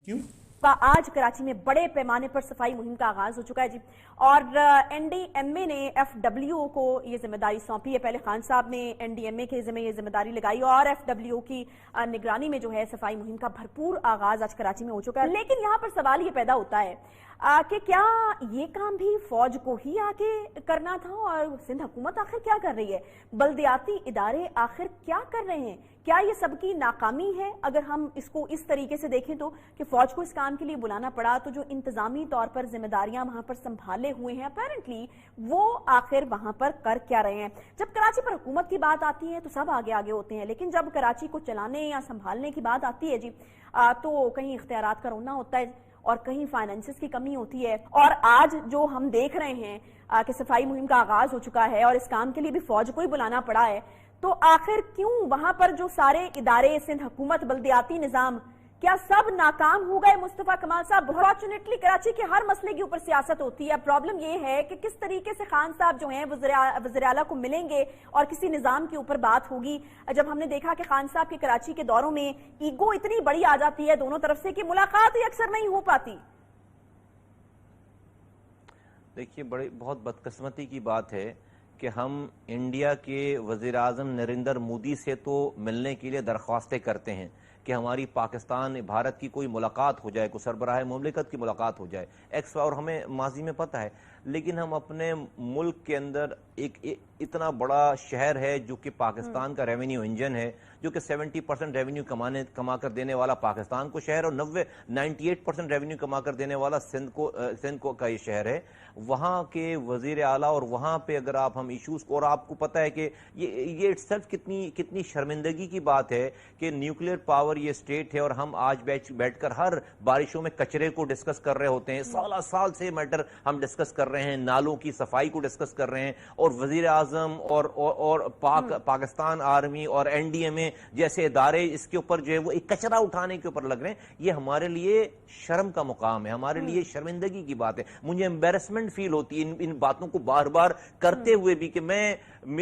क्यों? आज कराची में बड़े पैमाने पर सफाई मुहिम का आगाज हो चुका है जी, और एनडीएमए ने एफडब्ल्यूओ को ये जिम्मेदारी सौंपी है। पहले खान साहब ने एनडीएमए के जिम्मे ये जिम्मेदारी लगाई और एफडब्ल्यूओ की निगरानी में जो है सफाई मुहिम का भरपूर आगाज आज कराची में हो चुका है। लेकिन यहाँ पर सवाल ये पैदा होता है कि क्या ये काम भी फौज को ही आगे करना था, और सिंध हुकूमत आखिर क्या कर रही है, बल्दियाती इदारे आखिर क्या कर रहे हैं? क्या ये सबकी नाकामी है? अगर हम इसको इस तरीके से देखें तो कि फौज को इस काम के लिए बुलाना पड़ा, तो जो इंतजामी तौर पर जिम्मेदारियां वहां पर संभाले हुए हैं अपेरेंटली, वो आखिर वहां पर कर क्या रहे हैं? जब कराची पर हुकूमत की बात आती है तो सब आगे आगे होते हैं, लेकिन जब कराची को चलाने या संभालने की बात आती है जी, तो कहीं इख्तियारात का रोना होता है और कहीं फाइनेंसेस की कमी होती है। और आज जो हम देख रहे हैं कि सफाई मुहिम का आगाज हो चुका है और इस काम के लिए भी फौज को ही बुलाना पड़ा है, तो आखिर क्यों वहां पर जो सारे इदारे, सिंध हुकूमत, बल्दियाती निजाम, क्या सब नाकाम हो गए? मुस्तफा कमाल साहब, फॉर्चुनेटली कराची के हर मसले के ऊपर सियासत होती है। प्रॉब्लम ये है कि किस तरीके से खान साहब जो हैं वज़ीर आला को मिलेंगे और किसी निजाम के ऊपर बात होगी। जब हमने देखा कि खान साहब के कराची के दौरों में ईगो इतनी बड़ी आ जाती है दोनों तरफ से कि मुलाकात ही अक्सर नहीं हो पाती। देखिए, बहुत बदकिस्मती की बात है कि हम इंडिया के वज़ीर आज़म नरेंद्र मोदी से तो मिलने के लिए दरख्वास्तें करते हैं कि हमारी पाकिस्तान भारत की कोई मुलाकात हो जाए, कोई सरबराह मुमलिकत की मुलाकात हो जाए, और हमें माजी में पता है। लेकिन हम अपने मुल्क के अंदर एक इतना बड़ा शहर है जो कि पाकिस्तान का रेवेन्यू इंजन है, जो कि 70% रेवेन्यू कमा कर देने वाला पाकिस्तान को शहर, और 98% रेवेन्यू कमा कर देने वाला सिंध को का ये शहर है। वहाँ के वजीर आला और वहाँ पे अगर आप हम इश्यूज को, और आपको पता है कि ये इट्सेल्फ कितनी शर्मिंदगी की बात है कि न्यूक्लियर पावर ये स्टेट है और हम आज बैठकर हर बारिशों में कचरे को डिस्कस कर रहे होते हैं। साल से मैटर हम डिस्कस कर रहे हैं, नालों की सफाई को डिस्कस कर रहे हैं, और वजीर आजम और पाकिस्तान आर्मी और एनडीएमए जैसे इदारे इसके ऊपर जो है वो एक कचरा उठाने के ऊपर लग रहे हैं। ये हमारे लिए शर्म का मुकाम है, हमारे लिए शर्मिंदगी की बात है। मुझे एम्बेरसमेंट फील होती है इन बातों को बार बार करते हुए भी कि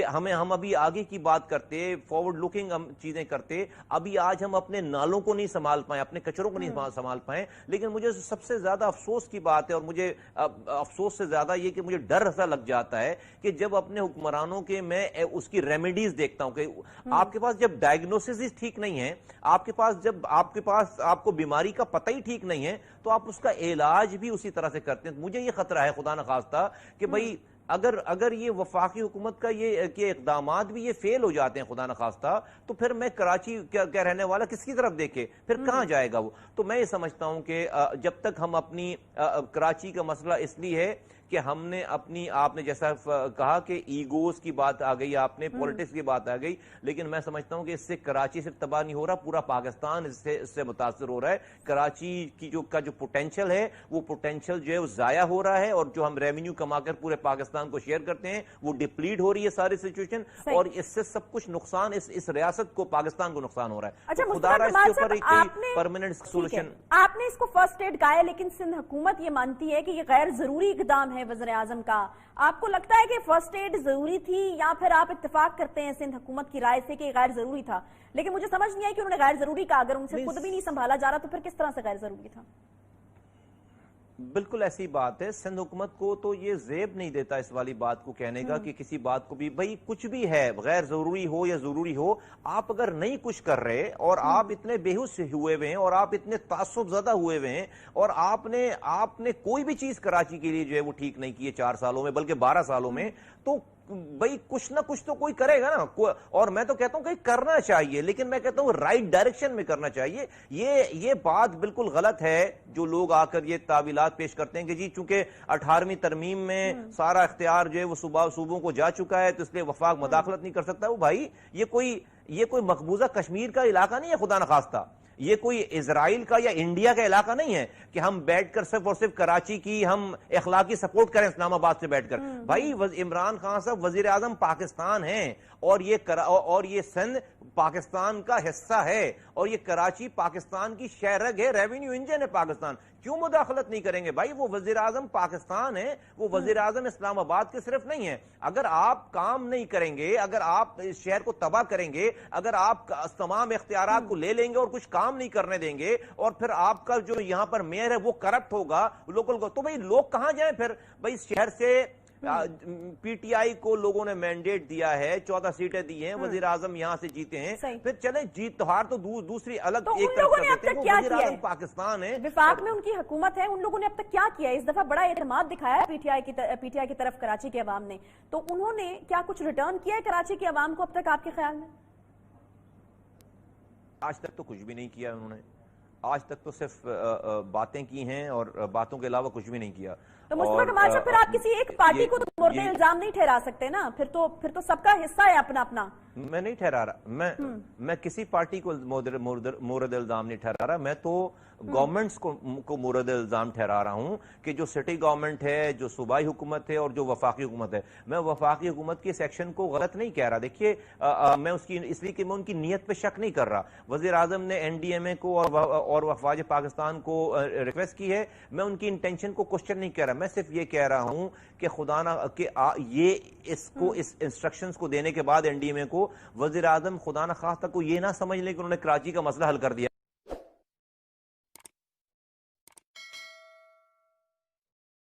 हम अभी आगे की बात करते, फॉरवर्ड लुकिंग हम चीजें करते, अभी आज हम अपने नालों को नहीं संभाल पाए, अपने कचरों को नहीं संभाल पाए। लेकिन मुझे सबसे ज्यादा अफसोस की बात है, और मुझे अफसोस से ज्यादा ये कि मुझे डर ऐसा लग जाता है कि जब अपने हुक्मरानों के मैं उसकी रेमेडीज देखता हूं कि आपके पास जब डायग्नोसिस ठीक नहीं है, आपके पास आपको बीमारी का पता ही ठीक नहीं है, तो आप उसका इलाज भी उसी तरह से करते हैं। मुझे ये खतरा है खुदा न खास्ता कि भाई अगर ये वफाकी हुकूमत का ये इकदामात भी ये फेल हो जाते हैं खुदा न खास्ता, तो फिर मैं कराची क्या रहने वाला किसकी तरफ देखे, फिर कहां जाएगा वो? तो मैं ये समझता हूं कि जब तक हम अपनी कराची का मसला इसलिए है कि हमने आपने जैसा कहा कि ईगोस की बात आ गई, आपने पॉलिटिक्स की बात आ गई, लेकिन मैं समझता हूं कि इससे कराची सिर्फ तबाह नहीं हो रहा, पूरा पाकिस्तान इससे मुतासर हो रहा है। कराची की जो पोटेंशियल है, वो पोटेंशियल जो है वो जाया हो रहा है, और जो हम रेवेन्यू कमाकर पूरे पाकिस्तान को शेयर करते हैं वो डिप्लीट हो रही है सारी सिचुएशन, और इससे सब कुछ नुकसान इस रियासत को, पाकिस्तान को नुकसान हो रहा है। अच्छा, तो खुदा रहा इसके ऊपर एक परमानेंट सोल्यूशन। आपने इसको फर्स्ट एड कहा है, लेकिन सिंध हुकूमत ये मानती है कि ये गैर जरूरी इकदाम है वज़ीर आज़म का। आपको लगता है कि फर्स्ट एड जरूरी थी, या फिर आप इत्तेफाक करते हैं सिंध हुकूमत की राय से कि गैर जरूरी था? लेकिन मुझे समझ नहीं आया कि उन्होंने गैर जरूरी कहा। अगर उनसे खुद भी नहीं संभाला जा रहा तो फिर किस तरह से गैर जरूरी था? बिल्कुल ऐसी बात है। सिंध हुकूमत को तो ये जेब नहीं देता इस वाली बात को कहने का कि किसी बात को भी, भाई कुछ भी है, गैर जरूरी हो या जरूरी हो, आप अगर नहीं कुछ कर रहे और आप इतने बेहोश हुए हुए हैं और आप इतने तासुब ज़्यादा हुए हुए हैं, और आपने कोई भी चीज कराची के लिए जो है वो ठीक नहीं की है 4 सालों में, बल्कि 12 सालों में, तो भाई कुछ ना कुछ तो कोई करेगा ना। और मैं तो कहता हूं कि करना चाहिए, लेकिन मैं कहता हूं राइट डायरेक्शन में करना चाहिए। ये बात बिल्कुल गलत है जो लोग आकर ये तावीलात पेश करते हैं कि जी चूंकि 18वीं तरमीम में सारा इख्तियार जो है वो सूबों को जा चुका है, तो इसलिए वफाक मदाखलत नहीं कर सकता। वो भाई ये कोई मकबूजा कश्मीर का इलाका नहीं है खुदा न खास्ता, ये कोई इजराइल का या इंडिया का इलाका नहीं है कि हम बैठकर सिर्फ और सिर्फ कराची की हम इखलाकी सपोर्ट करें इस्लामाबाद से बैठकर। भाई इमरान खान साहब वजीर आजम पाकिस्तान हैं, और ये सिंध पाकिस्तान का हिस्सा है, और ये कराची पाकिस्तान की शहरग है, रेवेन्यू इंजन है पाकिस्तान। کیوں مداخلت نہیں کریں گے بھائی؟ وہ وزیر اعظم پاکستان ہے، وہ وزیر اعظم اسلام آباد کے صرف نہیں ہے. اگر آپ کام نہیں کریں گے، اگر آپ اس شہر کو تباہ کریں گے، اگر آپ تمام اختیارات کو لے لیں گے اور کچھ کام نہیں کرنے دیں گے، اور پھر آپ کا جو یہاں پر میئر ہے وہ کرپٹ ہوگا لوکل کو، تو بھائی لوگ کہاں جائیں پھر؟ بھائی اس شہر سے پی ٹی آئی کو لوگوں نے مینڈیٹ دیا ہے، 14 سیٹیں دی ہیں، وزیر اعظم یہاں سے جیتے ہیں، پھر چلیں جیت ہار تو دوسری الگ ایک طرف کر دیتے ہیں. وہ وزیر اعظم پاکستان ہے، وفاق میں ان کی حکومت ہے، ان لوگوں نے اب تک کیا کیا ہے؟ اس دفعہ بڑا اعتماد دکھایا ہے پی ٹی آئی کی طرف کراچی کے عوام نے، تو انہوں نے کیا کچھ ریٹرن کیا ہے کراچی کے عوام کو اب تک آپ کے خیال میں؟ آج تک تو کچھ بھی نہیں کیا انہوں نے. آج تک تو صرف باتیں کی ہیں اور باتوں کے علاوہ کچھ بھی نہیں کیا. تو مصطفیٰ کمال صاحب پھر آپ کسی ایک پارٹی کو تو مورد الزام نہیں ٹھہرا سکتے نا، پھر تو سب کا حصہ ہے اپنا اپنا. میں نہیں ٹھہرا رہا، میں کسی پارٹی کو مورد الزام نہیں ٹھہرا رہا. میں تو گورنمنٹس کو مورد الزام ٹھہرا رہا ہوں کہ جو سٹی گورنمنٹ ہے، جو صوبائی حکومت ہے اور جو وفاقی حکومت ہے. میں وفاقی حکومت کی سیکشن کو غلط نہیں کہہ رہا. دیکھیے میں اس لیے کہ میں ان کی نیت پہ شک نہیں کر رہا. وزیر اعظم نے این ڈی ایم اے کو اور افواج پاکستان کو ریکویسٹ کی ہے، میں ان کی انٹینشن کو کوشچن نہیں کہہ رہا. میں صرف یہ کہہ رہا ہوں کہ خدا نہ کہ یہ اس انسٹرکشنز کو دینے کے بعد این ڈی ایم اے کو وزیر اعظم خدا نہ خواستہ کو یہ نہ سمجھ لیں کہ انہوں نے کراچی کا مسئلہ حل کر دیا.